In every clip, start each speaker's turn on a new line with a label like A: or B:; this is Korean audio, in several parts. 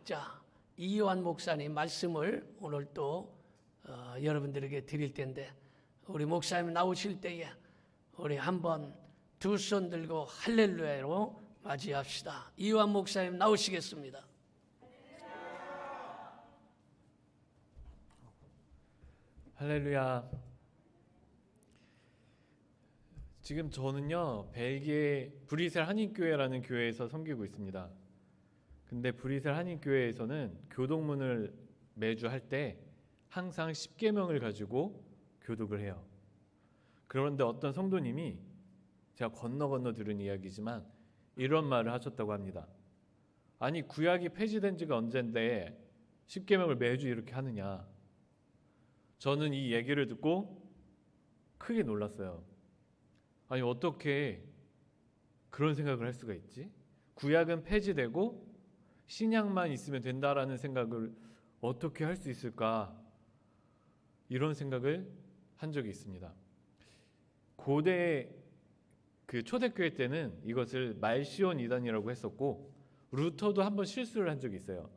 A: 학자 이완 목사님 말씀을 오늘 또 여러분들에게 드릴 텐데, 우리 목사님 나오실 때에 우리 한번 두 손 들고 할렐루야로 맞이합시다. 이완 목사님 나오시겠습니다.
B: 할렐루야. 지금 저는요, 벨기에 브뤼셀 한인교회라는 교회에서 섬기고 있습니다. 근데 브뤼셀 한인교회에서는 교독문을 매주 할 때 항상 10계명을 가지고 교독을 해요. 그런데 어떤 성도님이, 제가 건너 들은 이야기지만 이런 말을 하셨다고 합니다. 아니, 구약이 폐지된 지가 언젠데 10계명을 매주 이렇게 하느냐. 저는 이 얘기를 듣고 크게 놀랐어요. 아니, 어떻게 그런 생각을 할 수가 있지? 구약은 폐지되고 신약만 있으면 된다라는 생각을 어떻게 할 수 있을까? 이런 생각을 한 적이 있습니다. 고대 초대교회 때는 이것을 말시온 이단이라고 했었고, 루터도 한번 실수를 한 적이 있어요.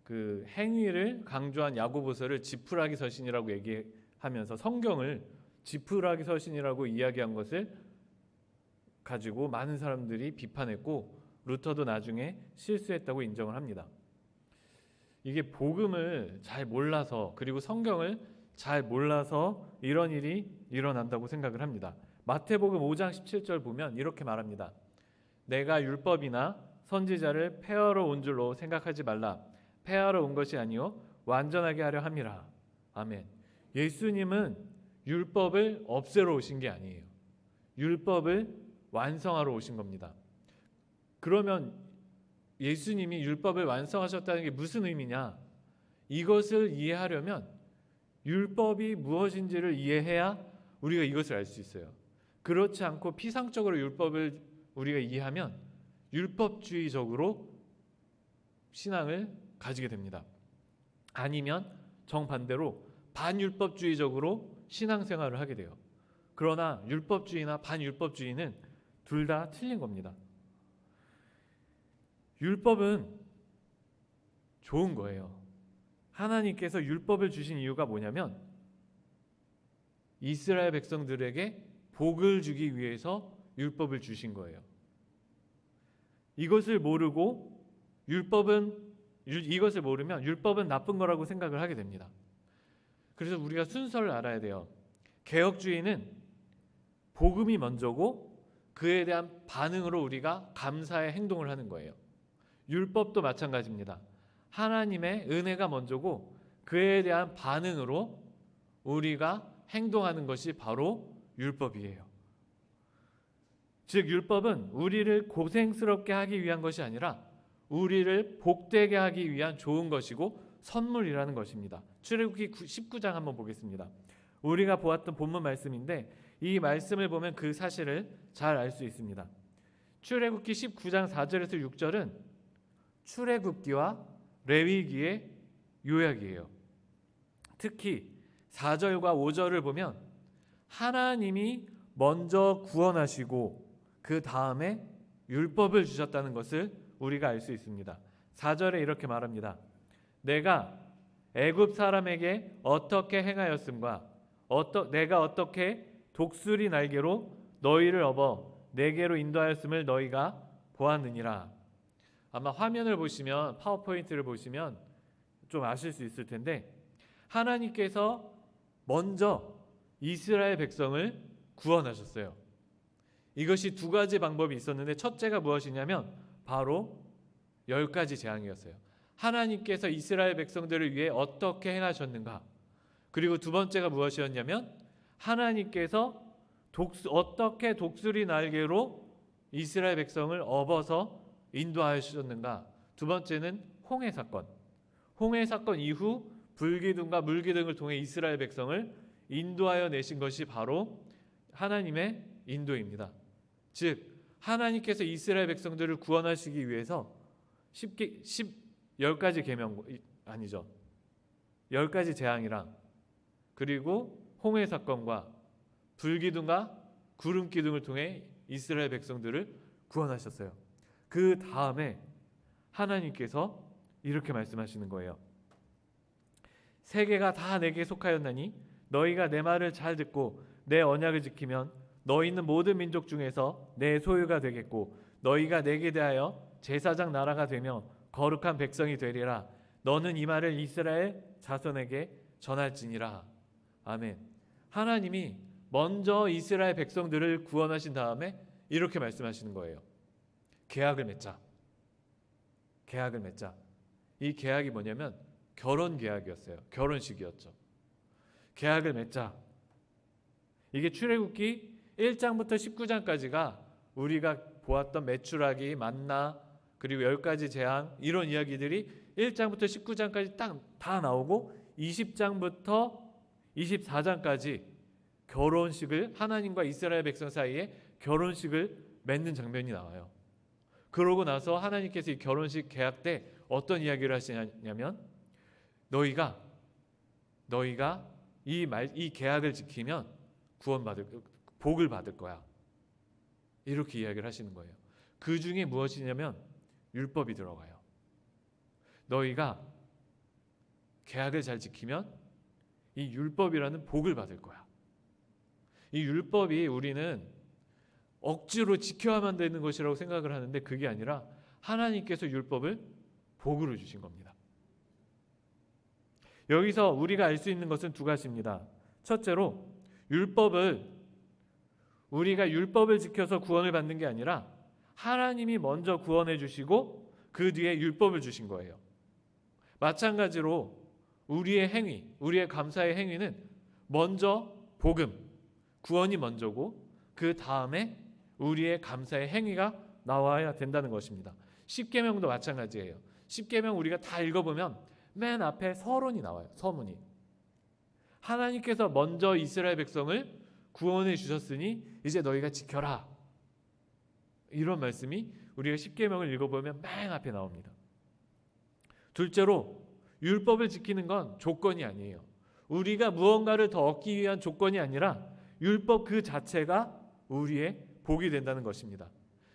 B: 그 행위를 강조한 야고보서를 지푸라기 서신이라고 얘기하면서 성경을 지푸라기 서신이라고 이야기한 것을 가지고 많은 사람들이 비판했고, 루터도 나중에 실수했다고 인정을 합니다. 이게 복음을 잘 몰라서, 그리고 성경을 잘 몰라서 이런 일이 일어난다고 생각을 합니다. 마태복음 5장 17절 보면 이렇게 말합니다. 내가 율법이나 선지자를 폐하러 온 줄로 생각하지 말라. 폐하러 온 것이 아니요 완전하게 하려 함이라. 아멘. 예수님은 율법을 없애러 오신 게 아니에요. 율법을 완성하러 오신 겁니다. 그러면 예수님이 율법을 완성하셨다는 게 무슨 의미냐? 이것을 이해하려면 율법이 무엇인지를 이해해야 우리가 이것을 알 수 있어요. 그렇지 않고 피상적으로 율법을 우리가 이해하면 율법주의적으로 신앙을 가지게 됩니다. 아니면 정반대로 반율법주의적으로 신앙생활을 하게 돼요. 그러나 율법주의나 반율법주의는 둘 다 틀린 겁니다. 율법은 좋은 거예요. 하나님께서 율법을 주신 이유가 뭐냐면 이스라엘 백성들에게 복을 주기 위해서 율법을 주신 거예요. 이것을 모르면 율법은 나쁜 거라고 생각을 하게 됩니다. 그래서 우리가 순서를 알아야 돼요. 개혁주의는 복음이 먼저고 그에 대한 반응으로 우리가 감사의 행동을 하는 거예요. 율법도 마찬가지입니다. 하나님의 은혜가 먼저고 그에 대한 반응으로 우리가 행동하는 것이 바로 율법이에요. 즉 율법은 우리를 고생스럽게 하기 위한 것이 아니라 우리를 복되게 하기 위한 좋은 것이고 선물이라는 것입니다. 출애굽기 19장 한번 보겠습니다. 우리가 보았던 본문 말씀인데 이 말씀을 보면 그 사실을 잘 알 수 있습니다. 출애굽기 19장 4절에서 6절은 출애굽기와 레위기의 요약이에요. 특히 4절과 5절을 보면 하나님이 먼저 구원하시고 그 다음에 율법을 주셨다는 것을 우리가 알 수 있습니다. 4절에 이렇게 말합니다. 내가 애굽 사람에게 어떻게 행하였음과 내가 어떻게 독수리 날개로 너희를 업어 내게로 인도하였음을 너희가 보았느니라. 아마 화면을 보시면, 파워포인트를 보시면 좀 아실 수 있을 텐데 하나님께서 먼저 이스라엘 백성을 구원하셨어요. 이것이 두 가지 방법이 있었는데 첫째가 무엇이냐면 바로 10가지 재앙이었어요. 하나님께서 이스라엘 백성들을 위해 어떻게 행하셨는가. 그리고 두 번째가 무엇이었냐면 하나님께서 어떻게 독수리 날개로 이스라엘 백성을 업어서 인도하셨는가. 두 번째는 홍해 사건. 홍해 사건 이후 불기둥과 물기둥을 통해 이스라엘 백성을 인도하여 내신 것이 바로 하나님의 인도입니다. 즉 하나님께서 이스라엘 백성들을 구원하시기 위해서 10가지 계명 아니죠. 10가지 재앙이랑 그리고 홍해 사건과 불기둥과 구름기둥을 통해 이스라엘 백성들을 구원하셨어요. 그 다음에 하나님께서 이렇게 말씀하시는 거예요. 세계가 다 내게 속하였나니 너희가 내 말을 잘 듣고 내 언약을 지키면 너희는 모든 민족 중에서 내 소유가 되겠고 너희가 내게 대하여 제사장 나라가 되며 거룩한 백성이 되리라. 너는 이 말을 이스라엘 자손에게 전할지니라. 아멘. 하나님이 먼저 이스라엘 백성들을 구원하신 다음에 이렇게 말씀하시는 거예요. 계약을 맺자. 계약을 맺자. 이 계약이 뭐냐면 결혼 계약이었어요. 결혼식이었죠. 계약을 맺자. 이게 출애굽기 1장부터 19장까지가 우리가 보았던 메추라기, 만나, 그리고 10가지 재앙 이런 이야기들이 1장부터 19장까지 딱 다 나오고 20장부터 24장까지 결혼식을 하나님과 이스라엘 백성 사이에 결혼식을 맺는 장면이 나와요. 그러고 나서 하나님께서 이 결혼식 계약 때 어떤 이야기를 하시냐면 너희가 이 계약을 지키면 복을 받을 거야. 이렇게 이야기를 하시는 거예요. 그 중에 무엇이냐면 율법이 들어가요. 너희가 계약을 잘 지키면 이 율법이라는 복을 받을 거야. 이 율법이 우리는 억지로 지켜야만 되는 것이라고 생각을 하는데 그게 아니라 하나님께서 율법을 복으로 주신 겁니다. 여기서 우리가 알 수 있는 것은 두 가지입니다. 첫째로 우리가 율법을 지켜서 구원을 받는 게 아니라 하나님이 먼저 구원해 주시고 그 뒤에 율법을 주신 거예요. 마찬가지로 우리의 행위, 우리의 감사의 행위는 먼저 복음, 구원이 먼저고 그 다음에 우리의 감사의 행위가 나와야 된다는 것입니다. 십계명도 마찬가지예요. 십계명 우리가 다 읽어보면 맨 앞에 서론이 나와요. 서문이. 하나님께서 먼저 이스라엘 백성을 구원해 주셨으니 이제 너희가 지켜라. 이런 말씀이 우리가 십계명을 읽어보면 맨 앞에 나옵니다. 둘째로 율법을 지키는 건 조건이 아니에요. 우리가 무언가를 더 얻기 위한 조건이 아니라 율법 그 자체가 우리의 복이 된다는 것입니다.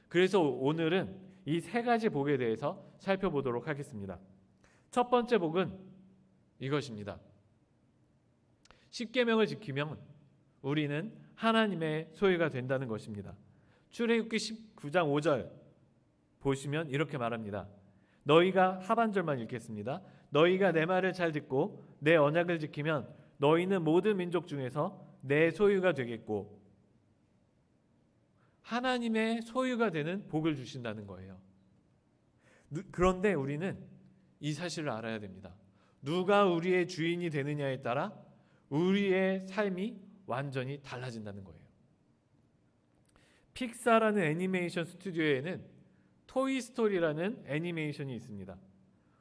B: 그래서 오늘은 이 세 가지 복에 대해서 살펴보도록 하겠습니다. 첫 번째 복은 이것입니다. 십계명을 지키면 우리는 하나님의 소유가 된다는 것입니다. 출애굽기 19장 5절 보시면 이렇게 말합니다. 너희가 하반절만 읽겠습니다. 너희가 내 말을 잘 듣고 내 언약을 지키면 너희는 모든 민족 중에서 내 소유가 되겠고 하나님의 소유가 되는 복을 주신다는 거예요. 그런데 우리는 이 사실을 알아야 됩니다. 누가 우리의 주인이 되느냐에 따라 우리의 삶이 완전히 달라진다는 거예요. 픽사라는 애니메이션 스튜디오에는 토이스토리라는 애니메이션이 있습니다.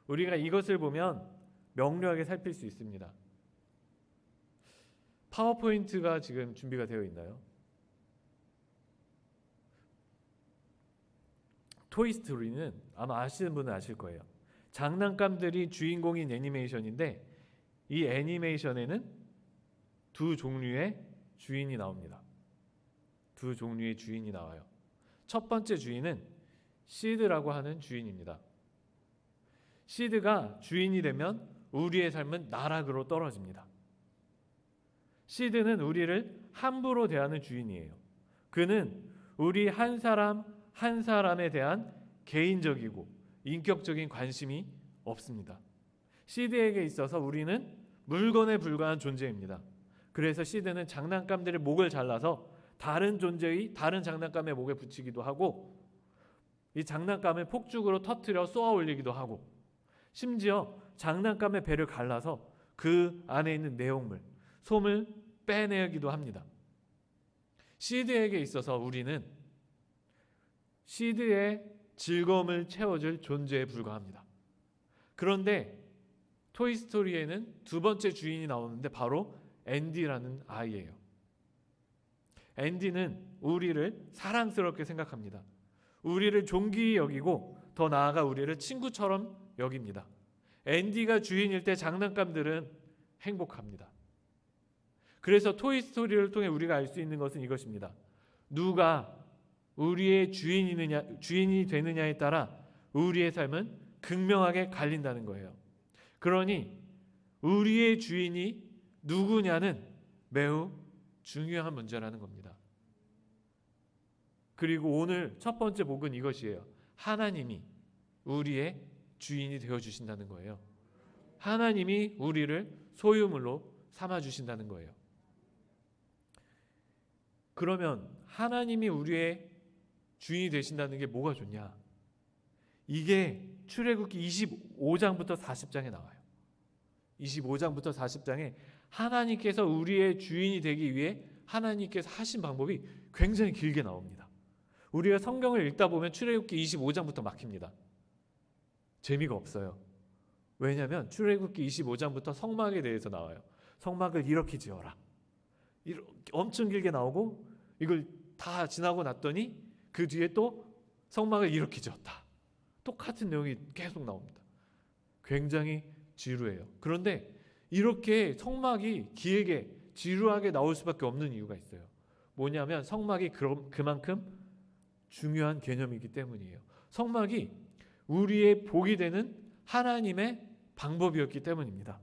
B: 우리가 이것을 보면 명료하게 살필 수 있습니다. 파워포인트가 지금 준비가 되어 있나요? 토이스토리는 아마 아시는 분은 아실 거예요. 장난감들이 주인공인 애니메이션인데 이 애니메이션에는 두 종류의 주인이 나옵니다. 두 종류의 주인이 나와요. 첫 번째 주인은 시드라고 하는 주인입니다. 시드가 주인이 되면 우리의 삶은 나락으로 떨어집니다. 시드는 우리를 함부로 대하는 주인이에요. 그는 우리 한 사람 한 사람에 대한 개인적이고 인격적인 관심이 없습니다. 시드에게 있어서 우리는 물건에 불과한 존재입니다. 그래서 시드는 장난감들의 목을 잘라서 다른 존재의 다른 장난감의 목에 붙이기도 하고 이 장난감을 폭죽으로 터뜨려 쏘아 올리기도 하고 심지어 장난감의 배를 갈라서 그 안에 있는 내용물, 솜을 빼내기도 합니다. 시드에게 있어서 우리는 시드의 즐거움을 채워줄 존재에 불과합니다. 그런데 토이스토리에는 두 번째 주인이 나오는데 바로 앤디라는 아이예요. 앤디는 우리를 사랑스럽게 생각합니다. 우리를 존귀히 여기고 더 나아가 우리를 친구처럼 여깁니다. 앤디가 주인일 때 장난감들은 행복합니다. 그래서 토이스토리를 통해 우리가 알 수 있는 것은 이것입니다. 누가 우리의 주인이 되느냐에 따라 우리의 삶은 극명하게 갈린다는 거예요. 그러니 우리의 주인이 누구냐는 매우 중요한 문제라는 겁니다. 그리고 오늘 첫 번째 복은 이것이에요. 하나님이 우리의 주인이 되어주신다는 거예요. 하나님이 우리를 소유물로 삼아주신다는 거예요. 그러면 하나님이 우리의 주인이 되신다는 게 뭐가 좋냐? 이게 출애굽기 25장부터 40장에 나와요. 25장부터 40장에 하나님께서 우리의 주인이 되기 위해 하나님께서 하신 방법이 굉장히 길게 나옵니다. 우리가 성경을 읽다 보면 출애굽기 25장부터 막힙니다. 재미가 없어요. 왜냐하면 출애굽기 25장부터 성막에 대해서 나와요. 성막을 이렇게 지어라. 엄청 길게 나오고 이걸 다 지나고 났더니 그 뒤에 또 성막을 이렇게 지었다. 똑같은 내용이 계속 나옵니다. 굉장히 지루해요. 그런데 이렇게 성막이 길게 지루하게 나올 수밖에 없는 이유가 있어요. 뭐냐면 성막이 그만큼 중요한 개념이기 때문이에요. 성막이 우리의 복이 되는 하나님의 방법이었기 때문입니다.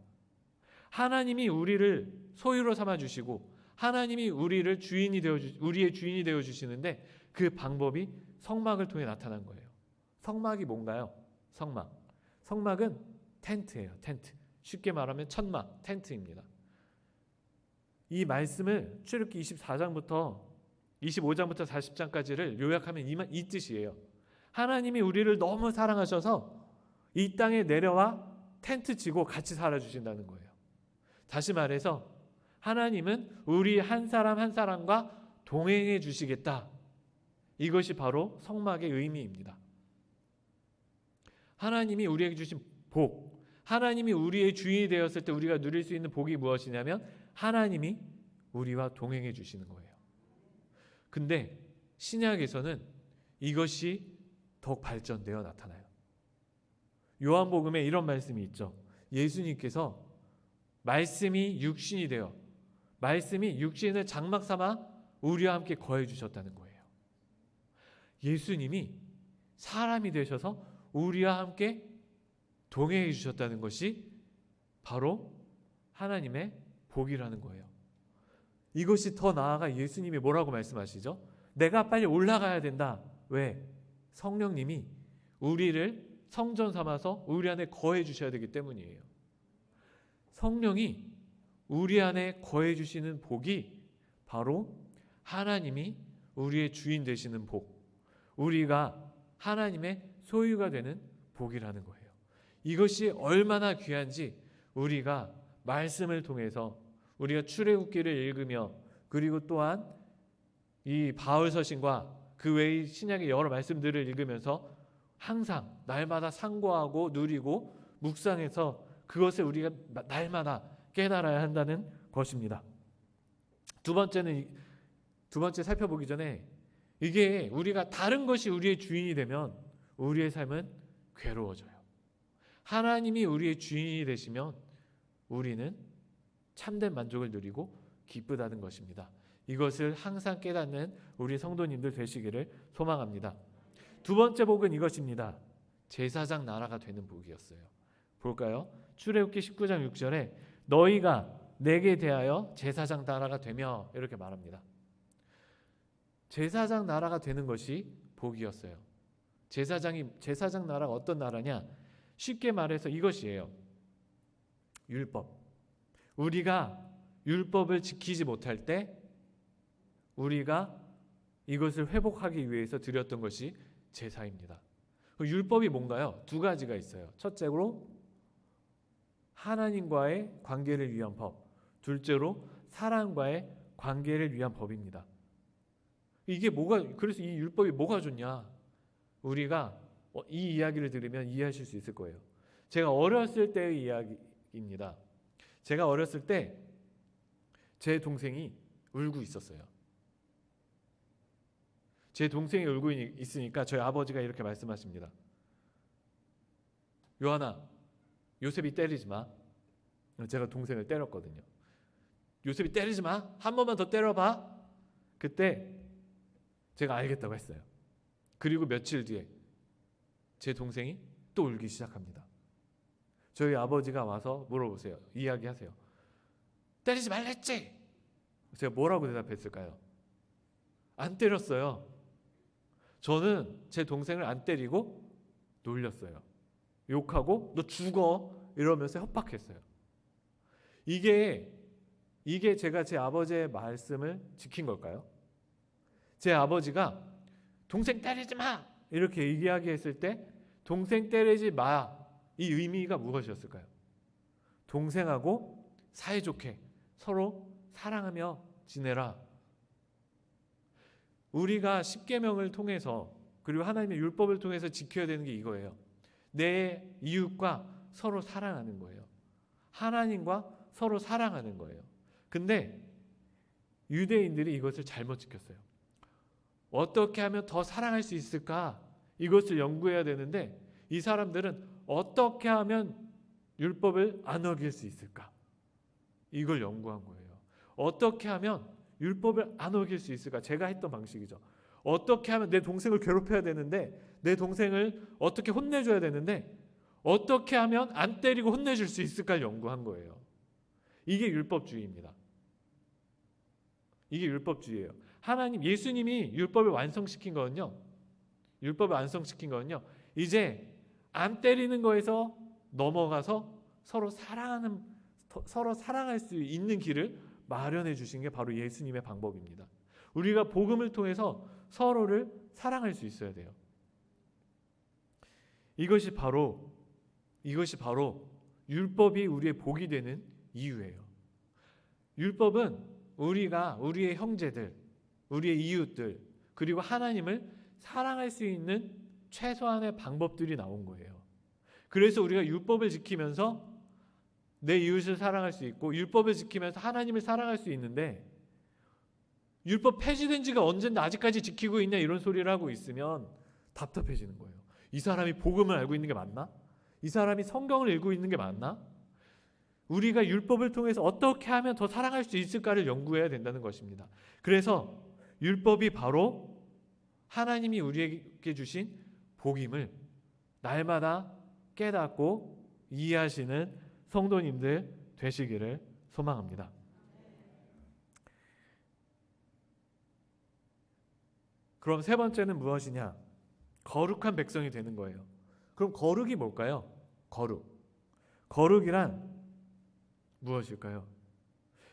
B: 하나님이 우리를 소유로 삼아주시고 하나님이 우리의 주인이 되어 주시는데 그 방법이 성막을 통해 나타난 거예요. 성막이 뭔가요? 성막은 텐트예요. 텐트. 쉽게 말하면 천막, 텐트입니다. 이 말씀을 출애굽기 25장부터 40장까지를 요약하면 이 뜻이에요. 하나님이 우리를 너무 사랑하셔서 이 땅에 내려와 텐트 치고 같이 살아주신다는 거예요. 다시 말해서 하나님은 우리 한 사람 한 사람과 동행해 주시겠다. 이것이 바로 성막의 의미입니다. 하나님이 우리에게 주신 복, 하나님이 우리의 주인이 되었을 때 우리가 누릴 수 있는 복이 무엇이냐면 하나님이 우리와 동행해 주시는 거예요. 근데 신약에서는 이것이 더욱 발전되어 나타나요. 요한복음에 이런 말씀이 있죠. 예수님께서 말씀이 육신이 되어 말씀이 육신을 장막 삼아 우리와 함께 거해 주셨다는 거예요. 예수님이 사람이 되셔서 우리와 함께 동행해 주셨다는 것이 바로 하나님의 복이라는 거예요. 이것이 더 나아가 예수님이 뭐라고 말씀하시죠? 내가 빨리 올라가야 된다. 왜? 성령님이 우리를 성전 삼아서 우리 안에 거해 주셔야 되기 때문이에요. 성령이 우리 안에 거해 주시는 복이 바로 하나님이 우리의 주인 되시는 복, 우리가 하나님의 소유가 되는 복이라는 거예요. 이것이 얼마나 귀한지 우리가 말씀을 통해서 우리가 출애굽기를 읽으며 그리고 또한 이 바울서신과 그 외의 신약의 여러 말씀들을 읽으면서 항상 날마다 상고하고 누리고 묵상해서 그것을 우리가 날마다 깨달아야 한다는 것입니다. 두 번째 살펴보기 전에 이게 우리가 다른 것이 우리의 주인이 되면 우리의 삶은 괴로워져요. 하나님이 우리의 주인이 되시면 우리는 참된 만족을 누리고 기쁘다는 것입니다. 이것을 항상 깨닫는 우리 성도님들 되시기를 소망합니다. 두 번째 복은 이것입니다. 제사장 나라가 되는 복이었어요. 볼까요? 출애굽기 19장 6절에 너희가 내게 대하여 제사장 나라가 되며 이렇게 말합니다. 제사장 나라가 되는 것이 복이었어요. 제사장 나라가 어떤 나라냐? 쉽게 말해서 이것이에요. 율법. 우리가 율법을 지키지 못할 때 우리가 이것을 회복하기 위해서 드렸던 것이 제사입니다. 율법이 뭔가요? 두 가지가 있어요. 첫째로 하나님과의 관계를 위한 법, 둘째로 사람과의 관계를 위한 법입니다. 그래서 이 율법이 뭐가 좋냐? 우리가 이 이야기를 들으면 이해하실 수 있을 거예요. 제가 어렸을 때의 이야기입니다. 제가 어렸을 때 제 동생이 울고 있었어요. 제 동생이 울고 있으니까 저희 아버지가 이렇게 말씀하십니다. 요한아, 요셉이 때리지 마. 제가 동생을 때렸거든요. 요셉이 때리지 마. 한 번만 더 때려봐. 그때 제가 알겠다고 했어요. 그리고 며칠 뒤에 제 동생이 또 울기 시작합니다. 저희 아버지가 와서 물어보세요. 이야기하세요. 때리지 말랬지? 제가 뭐라고 대답했을까요? 안 때렸어요. 저는 제 동생을 안 때리고 놀렸어요. 욕하고 너 죽어 이러면서 협박했어요. 이게 제가 제 아버지의 말씀을 지킨 걸까요? 제 아버지가 동생 때리지 마 이렇게 이야기했을 때 동생 때리지 마 이 의미가 무엇이었을까요? 동생하고 사이좋게 서로 사랑하며 지내라. 우리가 십계명을 통해서 그리고 하나님의 율법을 통해서 지켜야 되는 게 이거예요. 내 이웃과 서로 사랑하는 거예요. 하나님과 서로 사랑하는 거예요. 근데 유대인들이 이것을 잘못 지켰어요. 어떻게 하면 더 사랑할 수 있을까? 이것을 연구해야 되는데 이 사람들은 어떻게 하면 율법을 안 어길 수 있을까? 이걸 연구한 거예요. 어떻게 하면 율법을 안 어길 수 있을까? 제가 했던 방식이죠. 어떻게 하면 내 동생을 괴롭혀야 되는데 내 동생을 어떻게 혼내줘야 되는데 어떻게 하면 안 때리고 혼내줄 수 있을까를 연구한 거예요. 이게 율법주의입니다. 이게 율법주의예요. 예수님이 율법을 완성시킨 거는요. 이제 안 때리는 거에서 넘어가서 서로 사랑할 수 있는 길을 마련해 주신 게 바로 예수님의 방법입니다. 우리가 복음을 통해서 서로를 사랑할 수 있어야 돼요. 이것이 바로 율법이 우리의 복이 되는 이유예요. 율법은 우리의 형제들, 우리의 이웃들, 그리고 하나님을 사랑할 수 있는 최소한의 방법들이 나온 거예요. 그래서 우리가 율법을 지키면서 내 이웃을 사랑할 수 있고 율법을 지키면서 하나님을 사랑할 수 있는데 율법 폐지된 지가 언젠데 아직까지 지키고 있냐 이런 소리를 하고 있으면 답답해지는 거예요. 이 사람이 복음을 알고 있는 게 맞나? 이 사람이 성경을 읽고 있는 게 맞나? 우리가 율법을 통해서 어떻게 하면 더 사랑할 수 있을까를 연구해야 된다는 것입니다. 그래서 율법이 바로 하나님이 우리에게 주신 복임을 날마다 깨닫고 이해하시는 성도님들 되시기를 소망합니다. 그럼 세 번째는 무엇이냐? 거룩한 백성이 되는 거예요. 그럼 거룩이 뭘까요? 거룩이란 무엇일까요?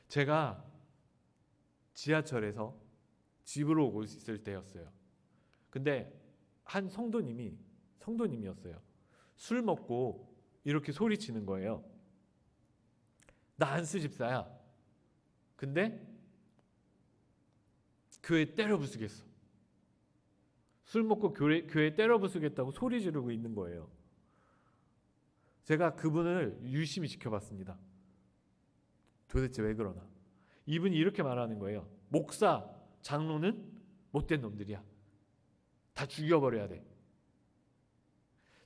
B: 제가 지하철에서 집으로 오고 있을 때였어요. 근데 한 성도님이었어요. 술 먹고 이렇게 소리치는 거예요. 나 안수 집사야. 근데 교회 때려 부수겠어. 술 먹고 교회 때려 부수겠다고 소리 지르고 있는 거예요. 제가 그분을 유심히 지켜봤습니다. 도대체 왜 그러나? 이분이 이렇게 말하는 거예요. 목사, 장로는 못된 놈들이야. 다 죽여버려야 돼.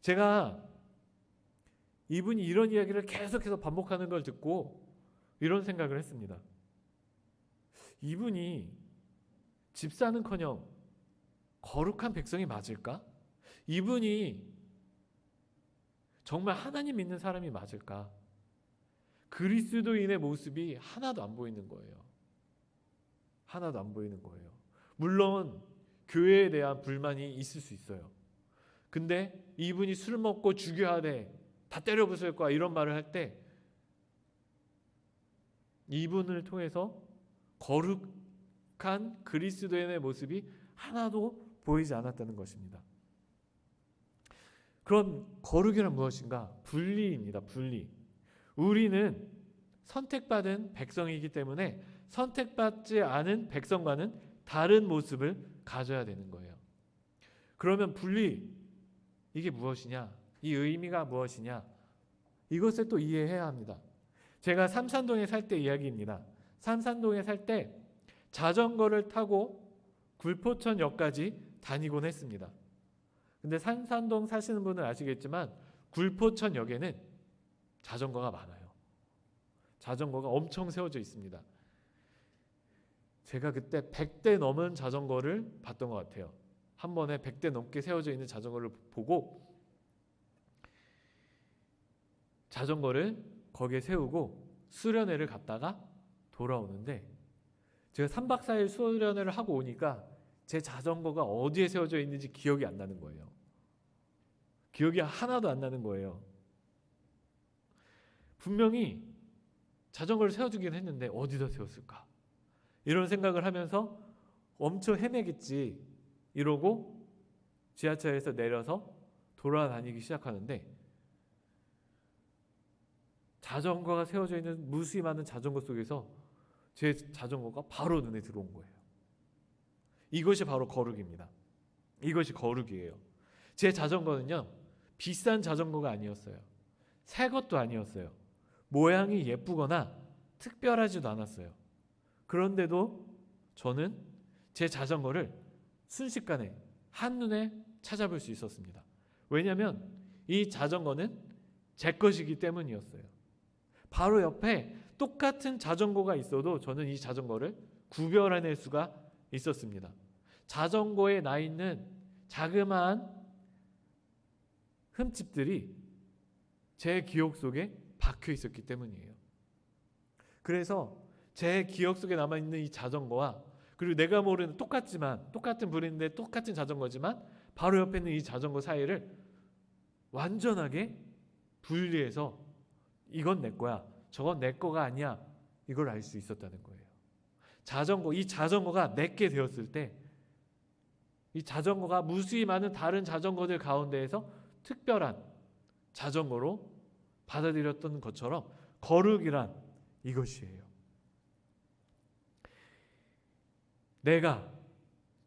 B: 제가 이분이 이런 이야기를 계속해서 반복하는 걸 듣고 이런 생각을 했습니다. 이분이 집사는커녕 거룩한 백성이 맞을까? 이분이 정말 하나님 믿는 사람이 맞을까? 그리스도인의 모습이 하나도 안 보이는 거예요. 하나도 안 보이는 거예요. 물론 교회에 대한 불만이 있을 수 있어요. 근데 이분이 술 먹고 죽여야 돼. 다 때려 부술 거야. 이런 말을 할 때 이분을 통해서 거룩한 그리스도인의 모습이 하나도 보이지 않았다는 것입니다. 그럼 거룩이란 무엇인가? 분리입니다. 분리. 우리는 선택받은 백성이기 때문에 선택받지 않은 백성과는 다른 모습을 가져야 되는 거예요. 그러면 분리, 이게 무엇이냐? 이 의미가 무엇이냐? 이것을 또 이해해야 합니다. 제가 삼산동에 살 때 이야기입니다. 삼산동에 살 때 자전거를 타고 굴포천역까지 다니곤 했습니다. 근데 삼산동 사시는 분은 아시겠지만 굴포천역에는 자전거가 많아요. 자전거가 엄청 세워져 있습니다. 제가 그때 100대 넘은 자전거를 봤던 것 같아요. 한 번에 100대 넘게 세워져 있는 자전거를 보고 자전거를 거기에 세우고 수련회를 갔다가 돌아오는데 제가 3박 4일 수련회를 하고 오니까 제 자전거가 어디에 세워져 있는지 기억이 안 나는 거예요. 기억이 하나도 안 나는 거예요. 분명히 자전거를 세워주긴 했는데 어디다 세웠을까? 이런 생각을 하면서 엄청 헤매겠지 이러고 지하철에서 내려서 돌아다니기 시작하는데 자전거가 세워져 있는 무수히 많은 자전거 속에서 제 자전거가 바로 눈에 들어온 거예요. 이것이 바로 거룩입니다. 이것이 거룩이에요. 제 자전거는요, 비싼 자전거가 아니었어요. 새 것도 아니었어요. 모양이 예쁘거나 특별하지도 않았어요. 그런데도 저는 제 자전거를 순식간에 한눈에 찾아볼 수 있었습니다. 왜냐하면 이 자전거는 제 것이기 때문이었어요. 바로 옆에 똑같은 자전거가 있어도 저는 이 자전거를 구별해낼 수가 있었습니다. 자전거에 나 있는 자그마한 흠집들이 제 기억 속에 박혀 있었기 때문이에요. 그래서 제 기억 속에 남아있는 이 자전거와 그리고 내가 모르는 똑같은 브랜드의 똑같은 자전거지만 바로 옆에 있는 이 자전거 사이를 완전하게 분리해서 이건 내 거야, 저건 내 거가 아니야, 이걸 알 수 있었다는 거예요. 이 자전거가 내게 되었을 때 이 자전거가 무수히 많은 다른 자전거들 가운데에서 특별한 자전거로 받아들였던 것처럼 거룩이란 이것이에요. 내가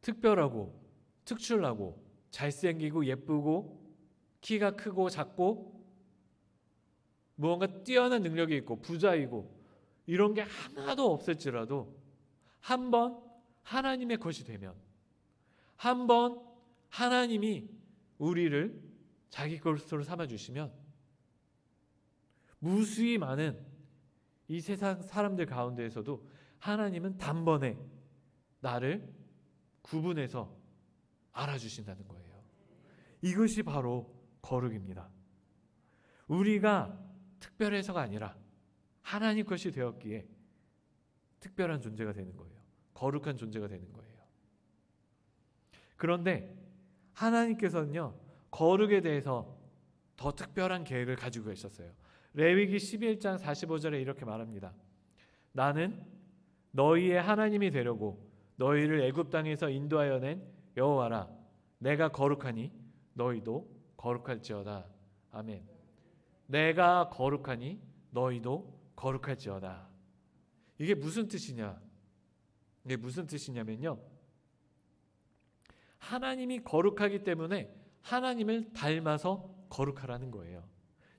B: 특별하고 특출나고 잘생기고 예쁘고 키가 크고 작고 무언가 뛰어난 능력이 있고 부자이고 이런 게 하나도 없을지라도 한번 하나님의 것이 되면, 한번 하나님이 우리를 자기 것으로 삼아주시면 무수히 많은 이 세상 사람들 가운데에서도 하나님은 단번에 나를 구분해서 알아주신다는 거예요. 이것이 바로 거룩입니다. 우리가 특별해서가 아니라 하나님 것이 되었기에 특별한 존재가 되는 거예요. 거룩한 존재가 되는 거예요. 그런데 하나님께서는요, 거룩에 대해서 더 특별한 계획을 가지고 계셨어요. 레위기 11장 45절에 이렇게 말합니다. 나는 너희의 하나님이 되려고 너희를 애굽 땅에서 인도하여 낸 여호와라. 내가 거룩하니 너희도 거룩할지어다. 아멘. 내가 거룩하니 너희도 거룩할지어다. 이게 무슨 뜻이냐? 이게 무슨 뜻이냐면요, 하나님이 거룩하기 때문에 하나님을 닮아서 거룩하라는 거예요.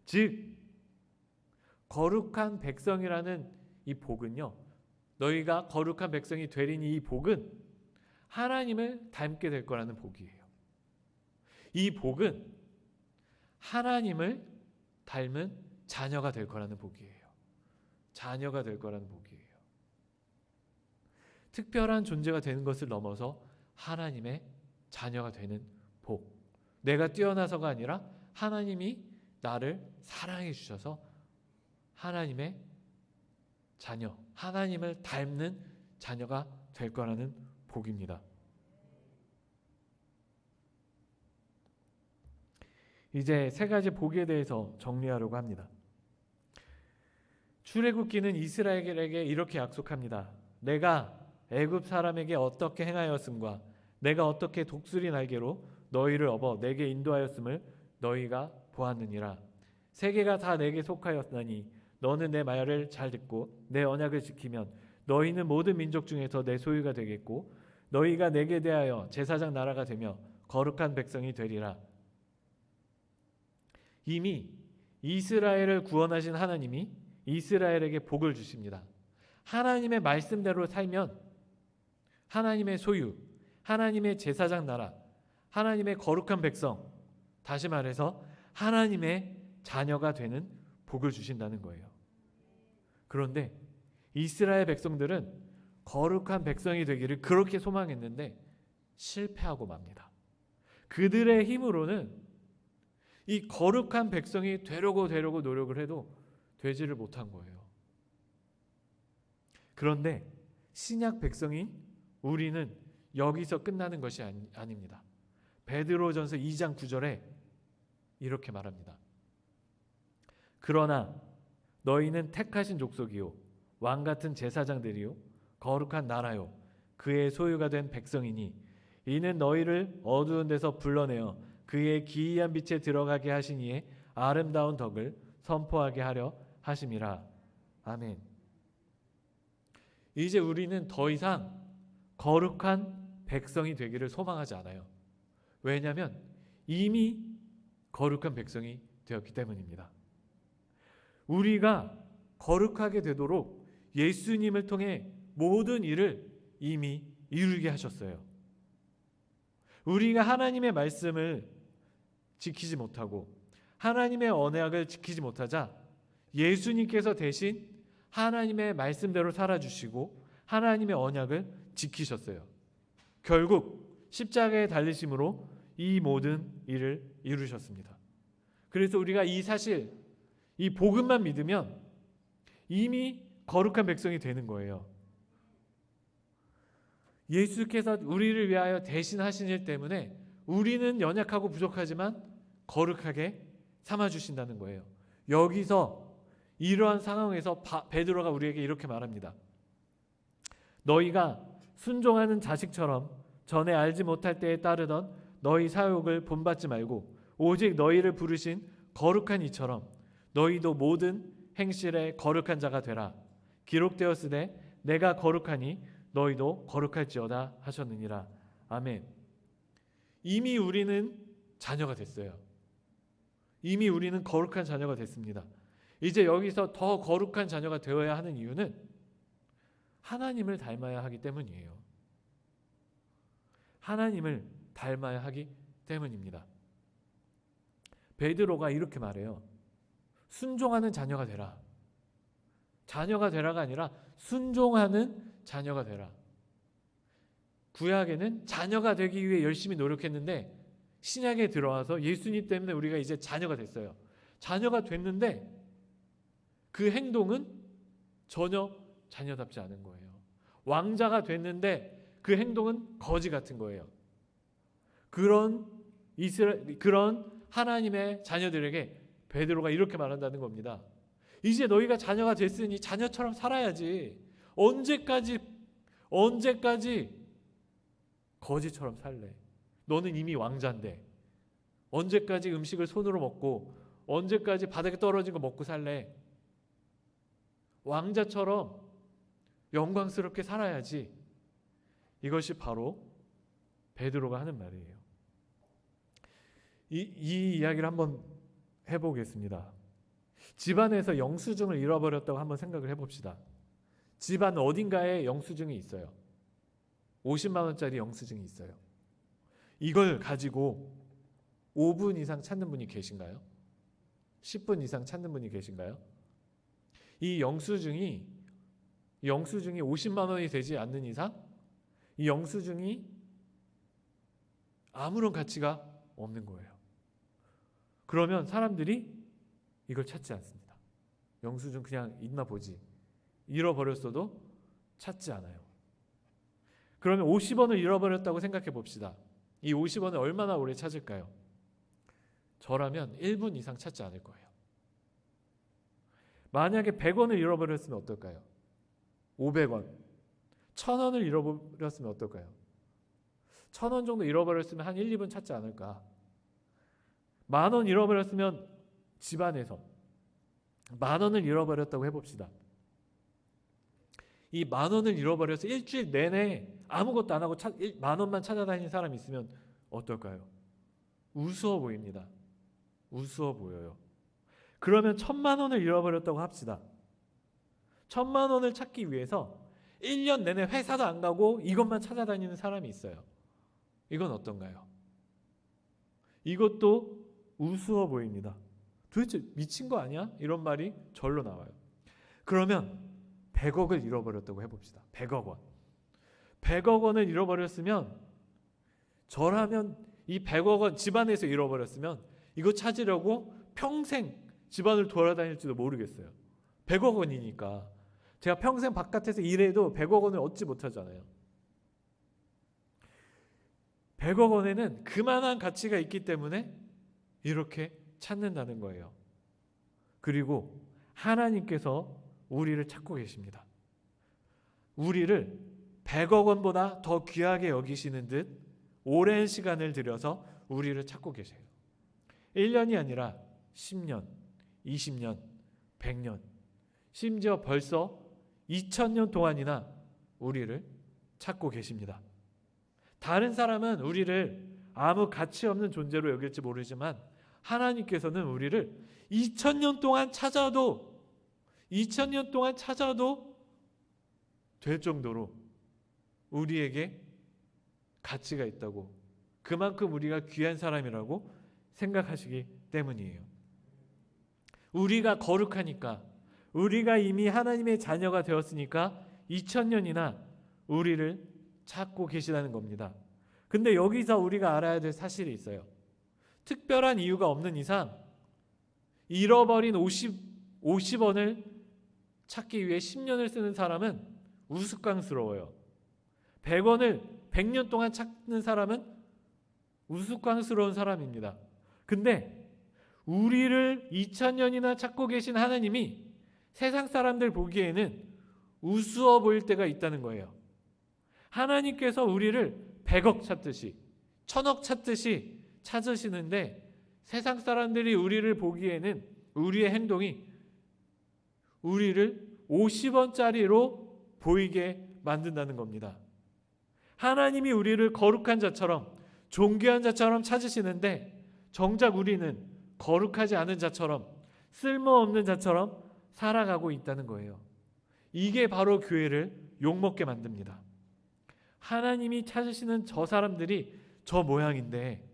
B: 즉 거룩한 백성이라는 이 복은요, 너희가 거룩한 백성이 되리니 이 복은 하나님을 닮게 될 거라는 복이에요. 이 복은 하나님을 닮은 자녀가 될 거라는 복이에요. 자녀가 될 거라는 복이에요. 특별한 존재가 되는 것을 넘어서 하나님의 자녀가 되는 복. 내가 뛰어나서가 아니라 하나님이 나를 사랑해 주셔서 하나님의 자녀, 하나님을 닮는 자녀가 될 거라는 복입니다. 이제 세 가지 복에 대해서 정리하려고 합니다. 출애굽기는 이스라엘에게 이렇게 약속합니다. 내가 애굽 사람에게 어떻게 행하였음과 내가 어떻게 독수리 날개로 너희를 업어 내게 인도하였음을 너희가 보았느니라. 세계가 다 내게 속하였나니 너는 내 말을 잘 듣고 내 언약을 지키면 너희는 모든 민족 중에서 내 소유가 되겠고 너희가 내게 대하여 제사장 나라가 되며 거룩한 백성이 되리라. 이미 이스라엘을 구원하신 하나님이 이스라엘에게 복을 주십니다. 하나님의 말씀대로 살면 하나님의 소유, 하나님의 제사장 나라, 하나님의 거룩한 백성, 다시 말해서 하나님의 자녀가 되는 복을 주신다는 거예요. 그런데 이스라엘 백성들은 거룩한 백성이 되기를 그렇게 소망했는데 실패하고 맙니다. 그들의 힘으로는 이 거룩한 백성이 되려고 노력을 해도 되지를 못한 거예요. 그런데 신약 백성인 우리는 여기서 끝나는 것이 아닙니다. 베드로전서 2장 9절에 이렇게 말합니다. 그러나 너희는 택하신 족속이요 왕같은 제사장들이요 거룩한 나라요 그의 소유가 된 백성이니 이는 너희를 어두운 데서 불러내어 그의 기이한 빛에 들어가게 하신 이의 아름다운 덕을 선포하게 하려 하심이라. 아멘. 이제 우리는 더 이상 거룩한 백성이 되기를 소망하지 않아요. 왜냐하면 이미 거룩한 백성이 되었기 때문입니다. 우리가 거룩하게 되도록 예수님을 통해 모든 일을 이미 이루게 하셨어요. 우리가 하나님의 말씀을 지키지 못하고 하나님의 언약을 지키지 못하자 예수님께서 대신 하나님의 말씀대로 살아주시고 하나님의 언약을 지키셨어요. 결국 십자가에 달리심으로 이 모든 일을 이루셨습니다. 그래서 우리가 이 사실, 이 복음만 믿으면 이미 거룩한 백성이 되는 거예요. 예수께서 우리를 위하여 대신하신 일 때문에 우리는 연약하고 부족하지만 거룩하게 삼아주신다는 거예요. 여기서 이러한 상황에서 베드로가 우리에게 이렇게 말합니다. 너희가 순종하는 자식처럼 전에 알지 못할 때에 따르던 너희 사욕을 본받지 말고 오직 너희를 부르신 거룩한 이처럼 너희도 모든 행실에 거룩한 자가 되라. 기록되었으되 내가 거룩하니 너희도 거룩할지어다 하셨느니라. 아멘. 이미 우리는 자녀가 됐어요. 이미 우리는 거룩한 자녀가 됐습니다. 이제 여기서 더 거룩한 자녀가 되어야 하는 이유는 하나님을 닮아야 하기 때문이에요. 하나님을 닮아야 하기 때문입니다. 베드로가 이렇게 말해요. 순종하는 자녀가 되라. 자녀가 되라가 아니라 순종하는 자녀가 되라. 구약에는 자녀가 되기 위해 열심히 노력했는데 신약에 들어와서 예수님 때문에 우리가 이제 자녀가 됐어요. 자녀가 됐는데 그 행동은 전혀 자녀답지 않은 거예요. 왕자가 됐는데 그 행동은 거지 같은 거예요. 그런 하나님의 자녀들에게 베드로가 이렇게 말한다는 겁니다. 이제 너희가 자녀가 됐으니 자녀처럼 살아야지. 언제까지 거지처럼 살래? 너는 이미 왕자인데 언제까지 음식을 손으로 먹고 언제까지 바닥에 떨어진 거 먹고 살래? 왕자처럼 영광스럽게 살아야지. 이것이 바로 베드로가 하는 말이에요. 이 이야기를 한번 해보겠습니다. 집안에서 영수증을 잃어버렸다고 한번 생각을 해봅시다. 집안 어딘가에 영수증이 있어요. 50만 원짜리 영수증이 있어요. 이걸 가지고 5분 이상 찾는 분이 계신가요? 10분 이상 찾는 분이 계신가요? 이 영수증이 50만 원이 되지 않는 이상 이 영수증이 아무런 가치가 없는 거예요. 그러면 사람들이 이걸 찾지 않습니다. 영수증 그냥 있나 보지. 잃어버렸어도 찾지 않아요. 그러면 50원을 잃어버렸다고 생각해 봅시다. 이 50원을 얼마나 오래 찾을까요? 저라면 1분 이상 찾지 않을 거예요. 만약에 100원을 잃어버렸으면 어떨까요? 500원. 1000원을 잃어버렸으면 어떨까요? 1000원 정도 잃어버렸으면 한 1, 2분 찾지 않을까? 10,000원 잃어버렸으면 집안에서 10,000원을 잃어버렸다고 해봅시다. 이 10,000원을 잃어버려서 일주일 내내 아무것도 안 하고 10,000원만 찾아다니는 사람이 있으면 어떨까요? 우스워 보입니다. 우스워 보여요. 그러면 1,000,000원을 잃어버렸다고 합시다. 1,000,000원을 찾기 위해서 1년 내내 회사도 안 가고 이것만 찾아다니는 사람이 있어요. 이건 어떤가요? 이것도 우스워 보입니다. 도대체 미친 거 아니야? 이런 말이 절로 나와요. 그러면 100억을 잃어버렸다고 해봅시다. 100억 원. 100억 원을 잃어버렸으면 저라면 이 100억 원 집안에서 잃어버렸으면 이거 찾으려고 평생 집안을 돌아다닐지도 모르겠어요. 100억 원이니까. 제가 평생 바깥에서 일해도 100억 원을 얻지 못하잖아요. 100억 원에는 그만한 가치가 있기 때문에 이렇게 찾는다는 거예요. 그리고 하나님께서 우리를 찾고 계십니다. 우리를 100억 원보다 더 귀하게 여기시는 듯 오랜 시간을 들여서 우리를 찾고 계세요. 1년이 아니라 10년, 20년, 100년, 심지어 벌써 2000년 동안이나 우리를 찾고 계십니다. 다른 사람은 우리를 아무 가치 없는 존재로 여길지 모르지만 하나님께서는 우리를 2000년 동안 찾아도 될 정도로 우리에게 가치가 있다고, 그만큼 우리가 귀한 사람이라고 생각하시기 때문이에요. 우리가 거룩하니까, 우리가 이미 하나님의 자녀가 되었으니까 2000년이나 우리를 찾고 계시다는 겁니다. 근데 여기서 우리가 알아야 될 사실이 있어요. 특별한 이유가 없는 이상 잃어버린 50원을 찾기 위해 10년을 쓰는 사람은 우스꽝스러워요. 100원을 100년 동안 찾는 사람은 우스꽝스러운 사람입니다. 근데 우리를 2000년이나 찾고 계신 하나님이 세상 사람들 보기에는 우스워 보일 때가 있다는 거예요. 하나님께서 우리를 100억 찾듯이 1000억 찾듯이 찾으시는데 세상 사람들이 우리를 보기에는 우리의 행동이 우리를 50원짜리로 보이게 만든다는 겁니다. 하나님이 우리를 거룩한 자처럼 존귀한 자처럼 찾으시는데 정작 우리는 거룩하지 않은 자처럼 쓸모없는 자처럼 살아가고 있다는 거예요. 이게 바로 교회를 욕먹게 만듭니다. 하나님이 찾으시는 저 사람들이 저 모양인데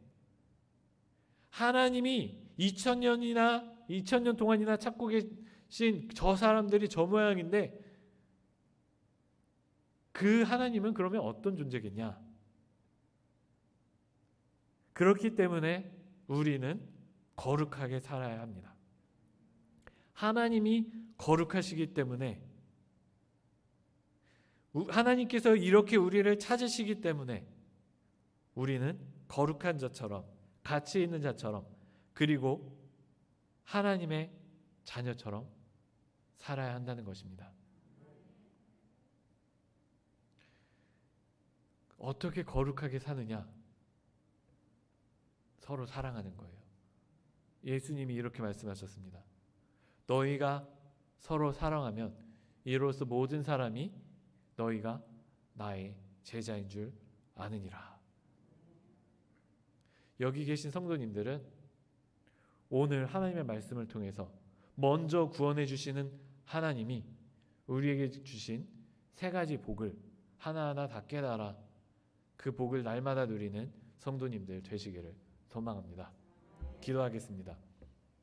B: 하나님이 2000년 동안이나 찾고 계신 저 사람들이 저 모양인데 그 하나님은 그러면 어떤 존재겠냐? 그렇기 때문에 우리는 거룩하게 살아야 합니다. 하나님이 거룩하시기 때문에, 하나님께서 이렇게 우리를 찾으시기 때문에 우리는 거룩한 자처럼, 가치 있는 자처럼, 그리고 하나님의 자녀처럼 살아야 한다는 것입니다. 어떻게 거룩하게 사느냐? 서로 사랑하는 거예요. 예수님이 이렇게 말씀하셨습니다. 너희가 서로 사랑하면 이로써 모든 사람이 너희가 나의 제자인 줄 아느니라. 여기 계신 성도님들은 오늘 하나님의 말씀을 통해서 먼저 구원해 주시는 하나님이 우리에게 주신 세 가지 복을 하나하나 다 깨달아 그 복을 날마다 누리는 성도님들 되시기를 소망합니다. 기도하겠습니다.